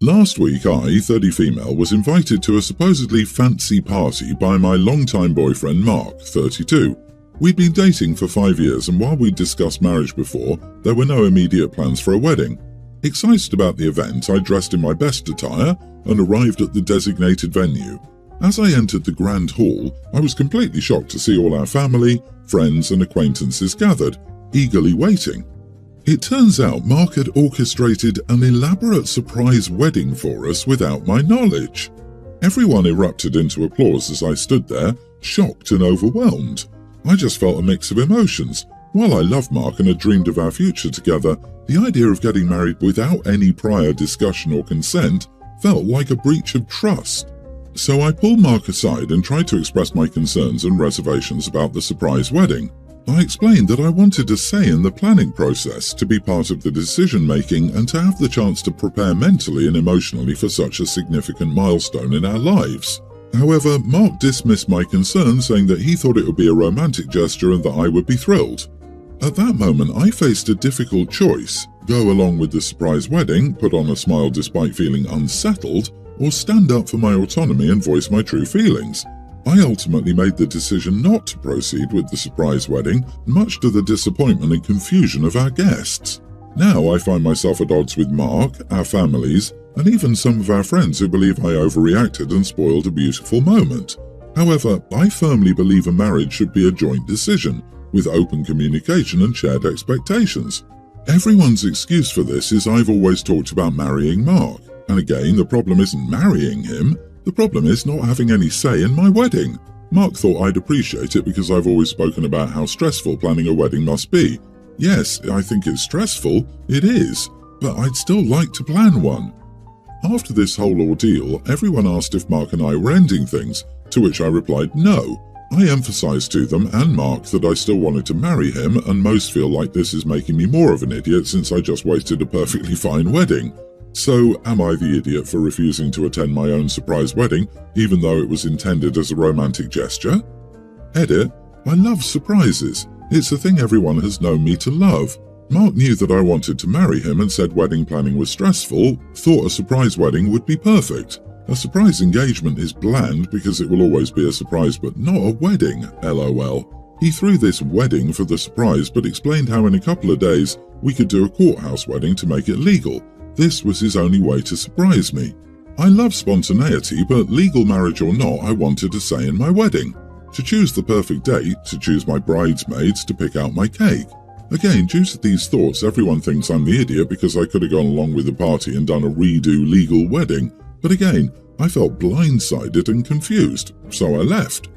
Last week I, 30 female, was invited to a supposedly fancy party by my longtime boyfriend Mark, 32. We'd been dating for 5 years, and while we'd discussed marriage before, there were no immediate plans for a wedding. Excited about the event, I dressed in my best attire and arrived at the designated venue. As I entered the grand hall, I was completely shocked to see all our family, friends and acquaintances gathered, eagerly waiting. It turns out Mark had orchestrated an elaborate surprise wedding for us without my knowledge. Everyone erupted into applause as I stood there, shocked and overwhelmed. I just felt a mix of emotions. While I love Mark and had dreamed of our future together, the idea of getting married without any prior discussion or consent felt like a breach of trust. So I pulled Mark aside and tried to express my concerns and reservations about the surprise wedding. I explained that I wanted a say in the planning process, to be part of the decision-making and to have the chance to prepare mentally and emotionally for such a significant milestone in our lives. However, Mark dismissed my concerns, saying that he thought it would be a romantic gesture and that I would be thrilled. At that moment, I faced a difficult choice: go along with the surprise wedding, put on a smile despite feeling unsettled, or stand up for my autonomy and voice my true feelings. I ultimately made the decision not to proceed with the surprise wedding, much to the disappointment and confusion of our guests. Now I find myself at odds with Mark, our families, and even some of our friends who believe I overreacted and spoiled a beautiful moment. However, I firmly believe a marriage should be a joint decision, with open communication and shared expectations. Everyone's excuse for this is I've always talked about marrying Mark, and again, the problem isn't marrying him. The problem is not having any say in my wedding. Mark thought I'd appreciate it because I've always spoken about how stressful planning a wedding must be. Yes, I think it's stressful, it is, but I'd still like to plan one. After this whole ordeal, everyone asked if Mark and I were ending things, to which I replied no. I emphasised to them and Mark that I still wanted to marry him, and most feel like this is making me more of an idiot since I just wasted a perfectly fine wedding. So, am I the idiot for refusing to attend my own surprise wedding, even though it was intended as a romantic gesture? Edit: I love surprises. It's a thing everyone has known me to love. Mark knew that I wanted to marry him and said wedding planning was stressful, thought a surprise wedding would be perfect. A surprise engagement is bland because it will always be a surprise, but not a wedding, lol. He threw this wedding for the surprise but explained how in a couple of days we could do a courthouse wedding to make it legal. This was his only way to surprise me. I love spontaneity, but legal marriage or not, I wanted a say in my wedding. To choose the perfect date, to choose my bridesmaids, to pick out my cake. Again, due to these thoughts, everyone thinks I'm the idiot because I could have gone along with the party and done a redo legal wedding. But again, I felt blindsided and confused, so I left.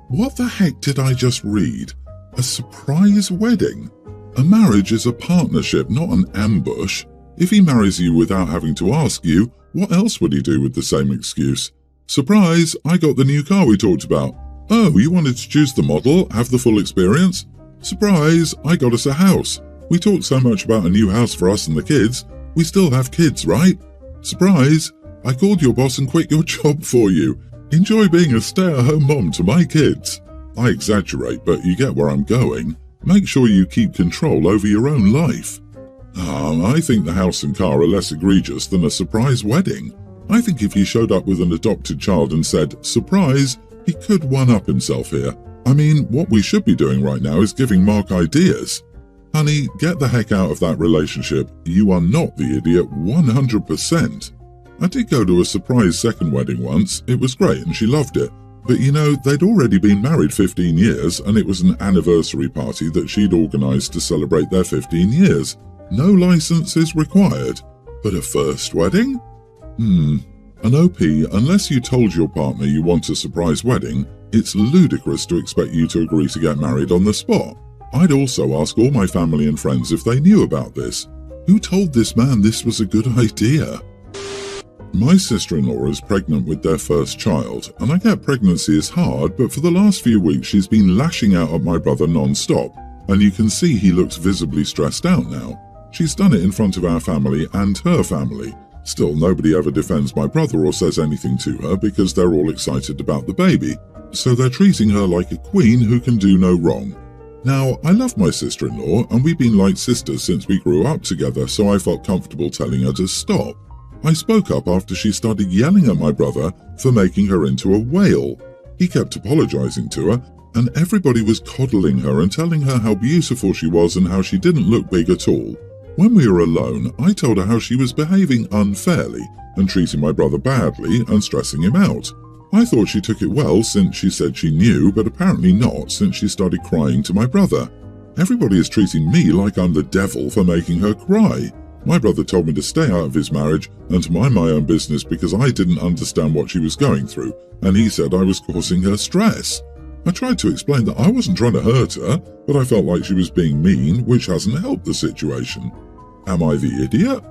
What the heck did I just read? A surprise wedding? A marriage is a partnership, not an ambush. If he marries you without having to ask you, what else would he do with the same excuse? Surprise, I got the new car we talked about. Oh, you wanted to choose the model, have the full experience? Surprise, I got us a house. We talked so much about a new house for us and the kids. We still have kids, right? Surprise, I called your boss and quit your job for you. Enjoy being a stay-at-home mom to my kids. I exaggerate, but you get where I'm going. Make sure you keep control over your own life. I think the house and car are less egregious than a surprise wedding. I think if he showed up with an adopted child and said, surprise, he could one-up himself here. I mean, what we should be doing right now is giving Mark ideas. Honey, get the heck out of that relationship. You are not the idiot 100%. I did go to a surprise second wedding once. It was great and she loved it. But you know, they'd already been married 15 years and it was an anniversary party that she'd organised to celebrate their 15 years. No license is required. But a first wedding? An OP, unless you told your partner you want a surprise wedding, it's ludicrous to expect you to agree to get married on the spot. I'd also ask all my family and friends if they knew about this. Who told this man this was a good idea? My sister-in-law is pregnant with their first child, and I get pregnancy is hard, but for the last few weeks she's been lashing out at my brother non-stop, and you can see he looks visibly stressed out now. She's done it in front of our family and her family. Still, nobody ever defends my brother or says anything to her because they're all excited about the baby. So they're treating her like a queen who can do no wrong. Now, I love my sister-in-law and we've been like sisters since we grew up together, so I felt comfortable telling her to stop. I spoke up after she started yelling at my brother for making her into a whale. He kept apologizing to her, and everybody was coddling her and telling her how beautiful she was and how she didn't look big at all. When we were alone, I told her how she was behaving unfairly and treating my brother badly and stressing him out. I thought she took it well since she said she knew, but apparently not since she started crying to my brother. Everybody is treating me like I'm the devil for making her cry. My brother told me to stay out of his marriage and to mind my own business because I didn't understand what she was going through, and he said I was causing her stress. I tried to explain that I wasn't trying to hurt her, but I felt like she was being mean, which hasn't helped the situation. Am I the idiot?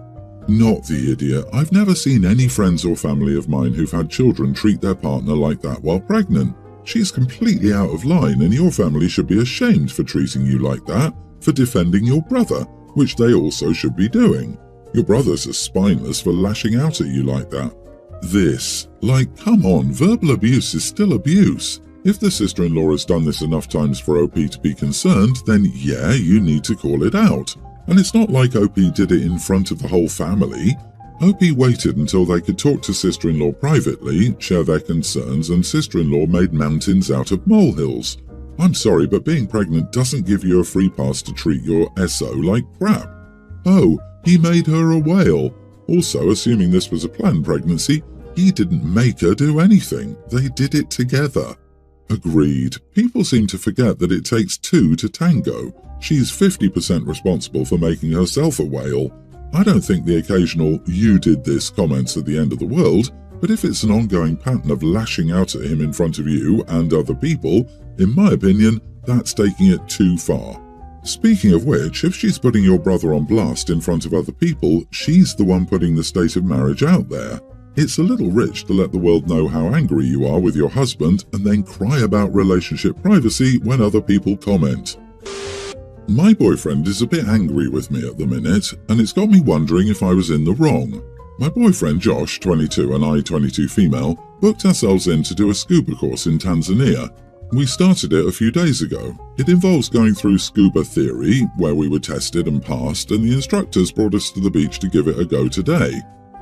Not the idiot. I've never seen any friends or family of mine who've had children treat their partner like that while pregnant. She's completely out of line, and your family should be ashamed for treating you like that, for defending your brother, which they also should be doing. Your brothers are spineless for lashing out at you like that. Come on, verbal abuse is still abuse. If the sister-in-law has done this enough times for OP to be concerned, then yeah, you need to call it out. And it's not like OP did it in front of the whole family. OP waited until they could talk to sister-in-law privately, share their concerns, and sister-in-law made mountains out of molehills. I'm sorry, but being pregnant doesn't give you a free pass to treat your SO like crap. Oh, he made her a whale. Also, assuming this was a planned pregnancy, he didn't make her do anything. They did it together. Agreed. People seem to forget that it takes two to tango. She's 50% responsible for making herself a whale. I don't think the occasional "you did this" comments at the end of the world, but if it's an ongoing pattern of lashing out at him in front of you and other people, in my opinion, that's taking it too far. Speaking of which, if she's putting your brother on blast in front of other people, she's the one putting the state of marriage out there. It's a little rich to let the world know how angry you are with your husband and then cry about relationship privacy when other people comment. My boyfriend is a bit angry with me at the minute, and it's got me wondering if I was in the wrong. My boyfriend Josh, 22, and I, 22 female, booked ourselves in to do a scuba course in Tanzania. We started it a few days ago. It involves going through scuba theory, where we were tested and passed, and the instructors brought us to the beach to give it a go today.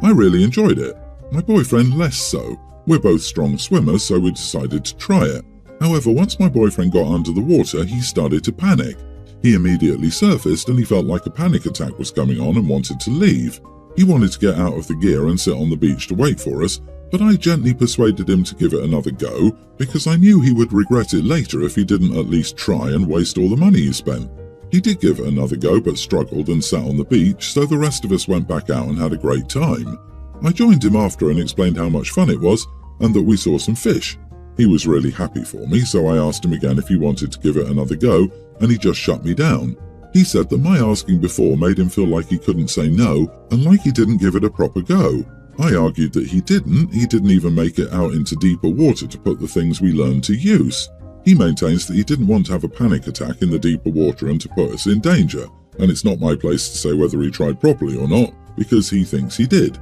I really enjoyed it. My boyfriend less so. We're both strong swimmers, so we decided to try it. However, once my boyfriend got under the water, he started to panic. He immediately surfaced and he felt like a panic attack was coming on and wanted to leave. He wanted to get out of the gear and sit on the beach to wait for us, but I gently persuaded him to give it another go because I knew he would regret it later if he didn't at least try and waste all the money he spent. He did give it another go but struggled and sat on the beach, so the rest of us went back out and had a great time. I joined him after and explained how much fun it was and that we saw some fish. He was really happy for me, so I asked him again if he wanted to give it another go, and he just shut me down. He said that my asking before made him feel like he couldn't say no and like he didn't give it a proper go. I argued that he didn't even make it out into deeper water to put the things we learned to use. He maintains that he didn't want to have a panic attack in the deeper water and to put us in danger, and it's not my place to say whether he tried properly or not, because he thinks he did.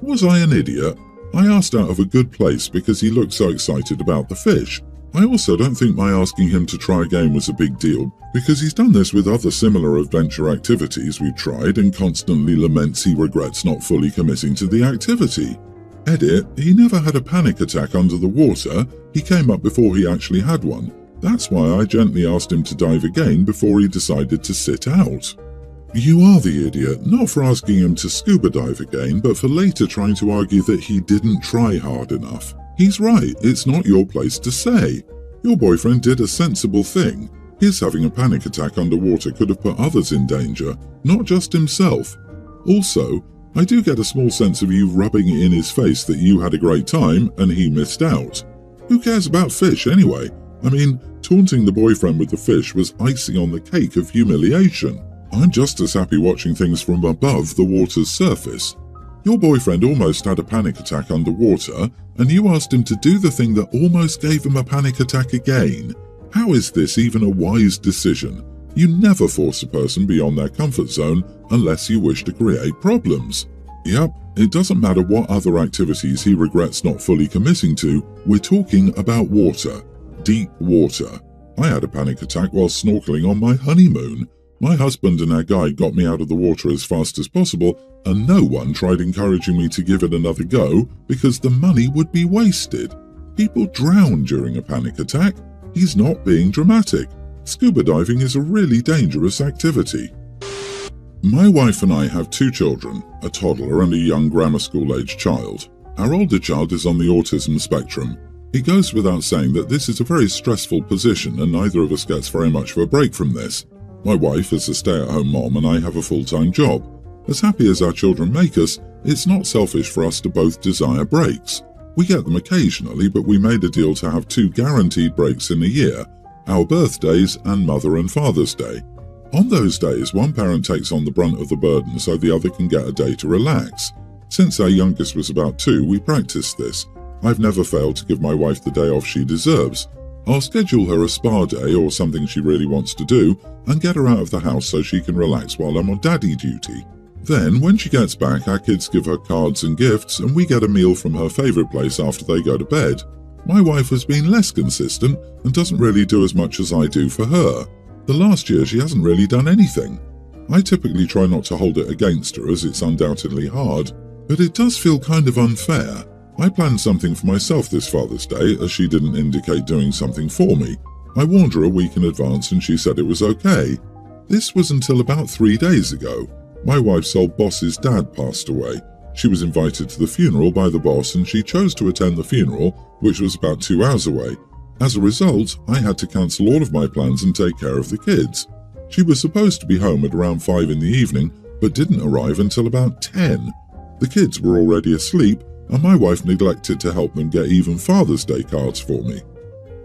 Was I an idiot? I asked out of a good place because he looked so excited about the fish. I also don't think my asking him to try again was a big deal, because he's done this with other similar adventure activities we've tried and constantly laments he regrets not fully committing to the activity. Edit, he never had a panic attack under the water, he came up before he actually had one. That's why I gently asked him to dive again before he decided to sit out. You are the idiot, not for asking him to scuba dive again, but for later trying to argue that he didn't try hard enough. He's right, it's not your place to say. Your boyfriend did a sensible thing. His having a panic attack underwater could have put others in danger, not just himself. Also, I do get a small sense of you rubbing it in his face that you had a great time and he missed out. Who cares about fish anyway? I mean, taunting the boyfriend with the fish was icing on the cake of humiliation. I'm just as happy watching things from above the water's surface. Your boyfriend almost had a panic attack underwater, and you asked him to do the thing that almost gave him a panic attack again. How is this even a wise decision? You never force a person beyond their comfort zone unless you wish to create problems. Yep, it doesn't matter what other activities he regrets not fully committing to, we're talking about water. Deep water. I had a panic attack while snorkeling on my honeymoon. My husband and our guide got me out of the water as fast as possible, and no one tried encouraging me to give it another go because the money would be wasted. People drown during a panic attack. He's not being dramatic. Scuba diving is a really dangerous activity. My wife and I have 2 children, a toddler and a young grammar school-aged child. Our older child is on the autism spectrum. It goes without saying that this is a very stressful position and neither of us gets very much of a break from this. My wife is a stay-at-home mom and I have a full-time job. As happy as our children make us, it's not selfish for us to both desire breaks. We get them occasionally, but we made a deal to have 2 guaranteed breaks in a year, our birthdays and Mother and Father's Day. On those days, one parent takes on the brunt of the burden so the other can get a day to relax. Since our youngest was about 2, we practiced this. I've never failed to give my wife the day off she deserves. I'll schedule her a spa day or something she really wants to do and get her out of the house so she can relax while I'm on daddy duty. Then, when she gets back, our kids give her cards and gifts and we get a meal from her favourite place after they go to bed. My wife has been less consistent and doesn't really do as much as I do for her. The last year she hasn't really done anything. I typically try not to hold it against her as it's undoubtedly hard, but it does feel kind of unfair. I planned something for myself this Father's Day as she didn't indicate doing something for me. I warned her a week in advance and she said it was okay. This was until about 3 days ago. My wife's old boss's dad passed away. She was invited to the funeral by the boss and she chose to attend the funeral, which was about 2 hours away. As a result, I had to cancel all of my plans and take care of the kids. She was supposed to be home at around 5 in the evening, but didn't arrive until about 10. The kids were already asleep, and my wife neglected to help them get even Father's Day cards for me.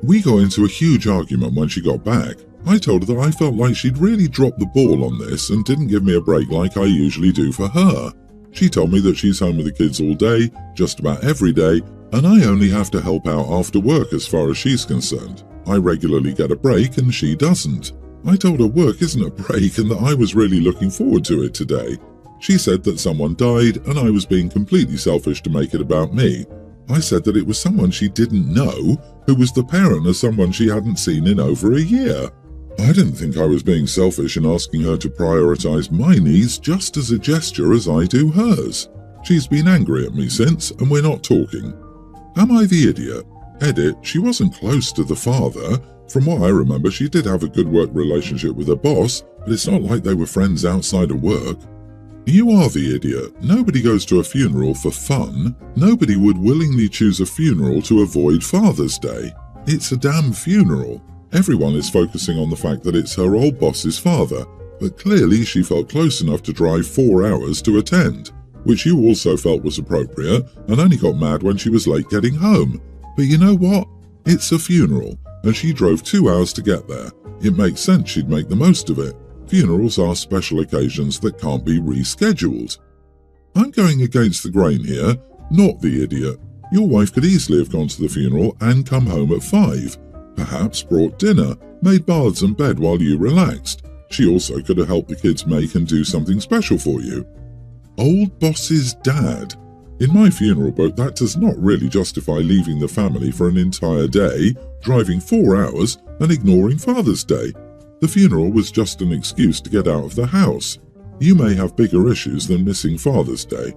We got into a huge argument when she got back. I told her that I felt like she'd really dropped the ball on this and didn't give me a break like I usually do for her. She told me that she's home with the kids all day, just about every day, and I only have to help out after work as far as she's concerned. I regularly get a break and she doesn't. I told her work isn't a break and that I was really looking forward to it today. She said that someone died and I was being completely selfish to make it about me. I said that it was someone she didn't know, who was the parent of someone she hadn't seen in over a year. I didn't think I was being selfish in asking her to prioritize my needs just as a gesture as I do hers. She's been angry at me since and we're not talking. Am I the idiot? Edit, she wasn't close to the father. From what I remember, she did have a good work relationship with her boss, but it's not like they were friends outside of work. You are the idiot. Nobody goes to a funeral for fun. Nobody would willingly choose a funeral to avoid Father's Day. It's a damn funeral. Everyone is focusing on the fact that it's her old boss's father, but clearly she felt close enough to drive 4 hours to attend, which you also felt was appropriate and only got mad when she was late getting home. But you know what? It's a funeral, and she drove 2 hours to get there. It makes sense she'd make the most of it. Funerals are special occasions that can't be rescheduled. I'm going against the grain here, not the idiot. Your wife could easily have gone to the funeral and come home at 5. Perhaps brought dinner, made baths and bed while you relaxed. She also could have helped the kids make and do something special for you. Old boss's dad. In my funeral book, that does not really justify leaving the family for an entire day, driving 4 hours and ignoring Father's Day. The funeral was just an excuse to get out of the house. You may have bigger issues than missing Father's Day.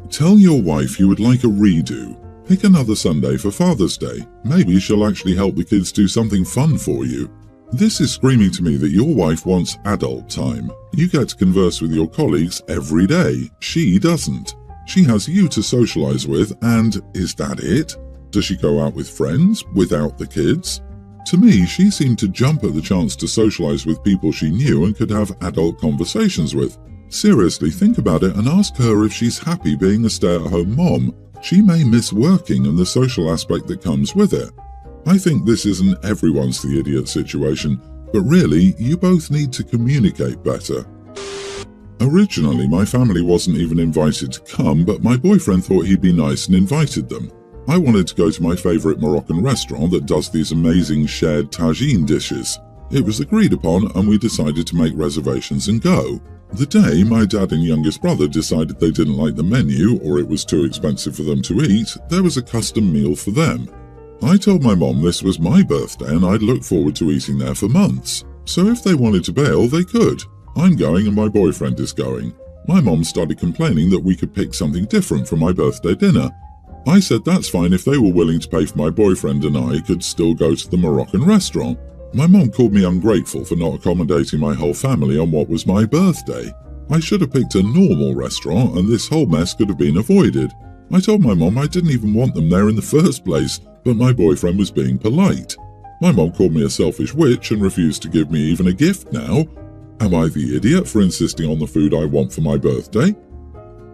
Tell your wife you would like a redo. Pick another Sunday for Father's Day. Maybe she'll actually help the kids do something fun for you. This is screaming to me that your wife wants adult time. You get to converse with your colleagues every day. She doesn't. She has you to socialize with, and is that it? Does she go out with friends without the kids? To me, she seemed to jump at the chance to socialize with people she knew and could have adult conversations with. Seriously, think about it and ask her if she's happy being a stay-at-home mom. She may miss working and the social aspect that comes with it. I think this isn't everyone's the idiot situation, but really, you both need to communicate better. Originally, my family wasn't even invited to come, but my boyfriend thought he'd be nice and invited them. I wanted to go to my favourite Moroccan restaurant that does these amazing shared tagine dishes. It was agreed upon and we decided to make reservations and go. The day my dad and youngest brother decided they didn't like the menu or it was too expensive for them to eat, there was a custom meal for them. I told my mom this was my birthday and I'd look forward to eating there for months. So if they wanted to bail, they could. I'm going and my boyfriend is going. My mom started complaining that we could pick something different for my birthday dinner. I said that's fine if they were willing to pay for my boyfriend and I could still go to the Moroccan restaurant. My mom called me ungrateful for not accommodating my whole family on what was my birthday. I should have picked a normal restaurant and this whole mess could have been avoided. I told my mom I didn't even want them there in the first place, but my boyfriend was being polite. My mom called me a selfish witch and refused to give me even a gift now. Am I the idiot for insisting on the food I want for my birthday?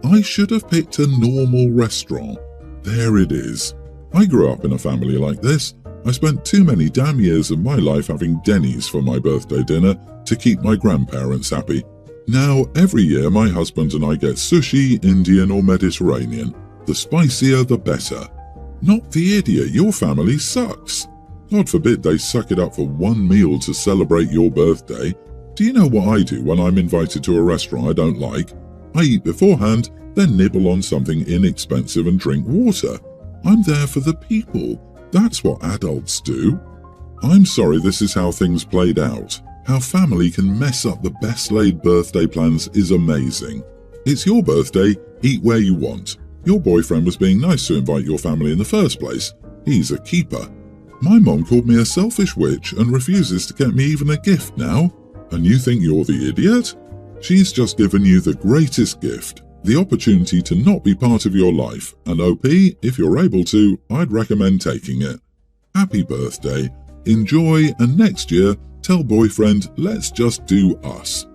I should have picked a normal restaurant. There it is. I grew up in a family like this. I spent too many damn years of my life having Denny's for my birthday dinner to keep my grandparents happy. Now, every year my husband and I get sushi, Indian or Mediterranean. The spicier the better. Not the idiot, your family sucks. God forbid they suck it up for one meal to celebrate your birthday. Do you know what I do when I'm invited to a restaurant I don't like? I eat beforehand, then nibble on something inexpensive and drink water. I'm there for the people. That's what adults do. I'm sorry this is how things played out. How family can mess up the best laid birthday plans is amazing. It's your birthday, eat where you want. Your boyfriend was being nice to invite your family in the first place. He's a keeper. My mom called me a selfish witch and refuses to get me even a gift now. And you think you're the idiot? She's just given you the greatest gift, the opportunity to not be part of your life, and OP, if you're able to, I'd recommend taking it. Happy birthday, enjoy, and next year, tell boyfriend, let's just do us.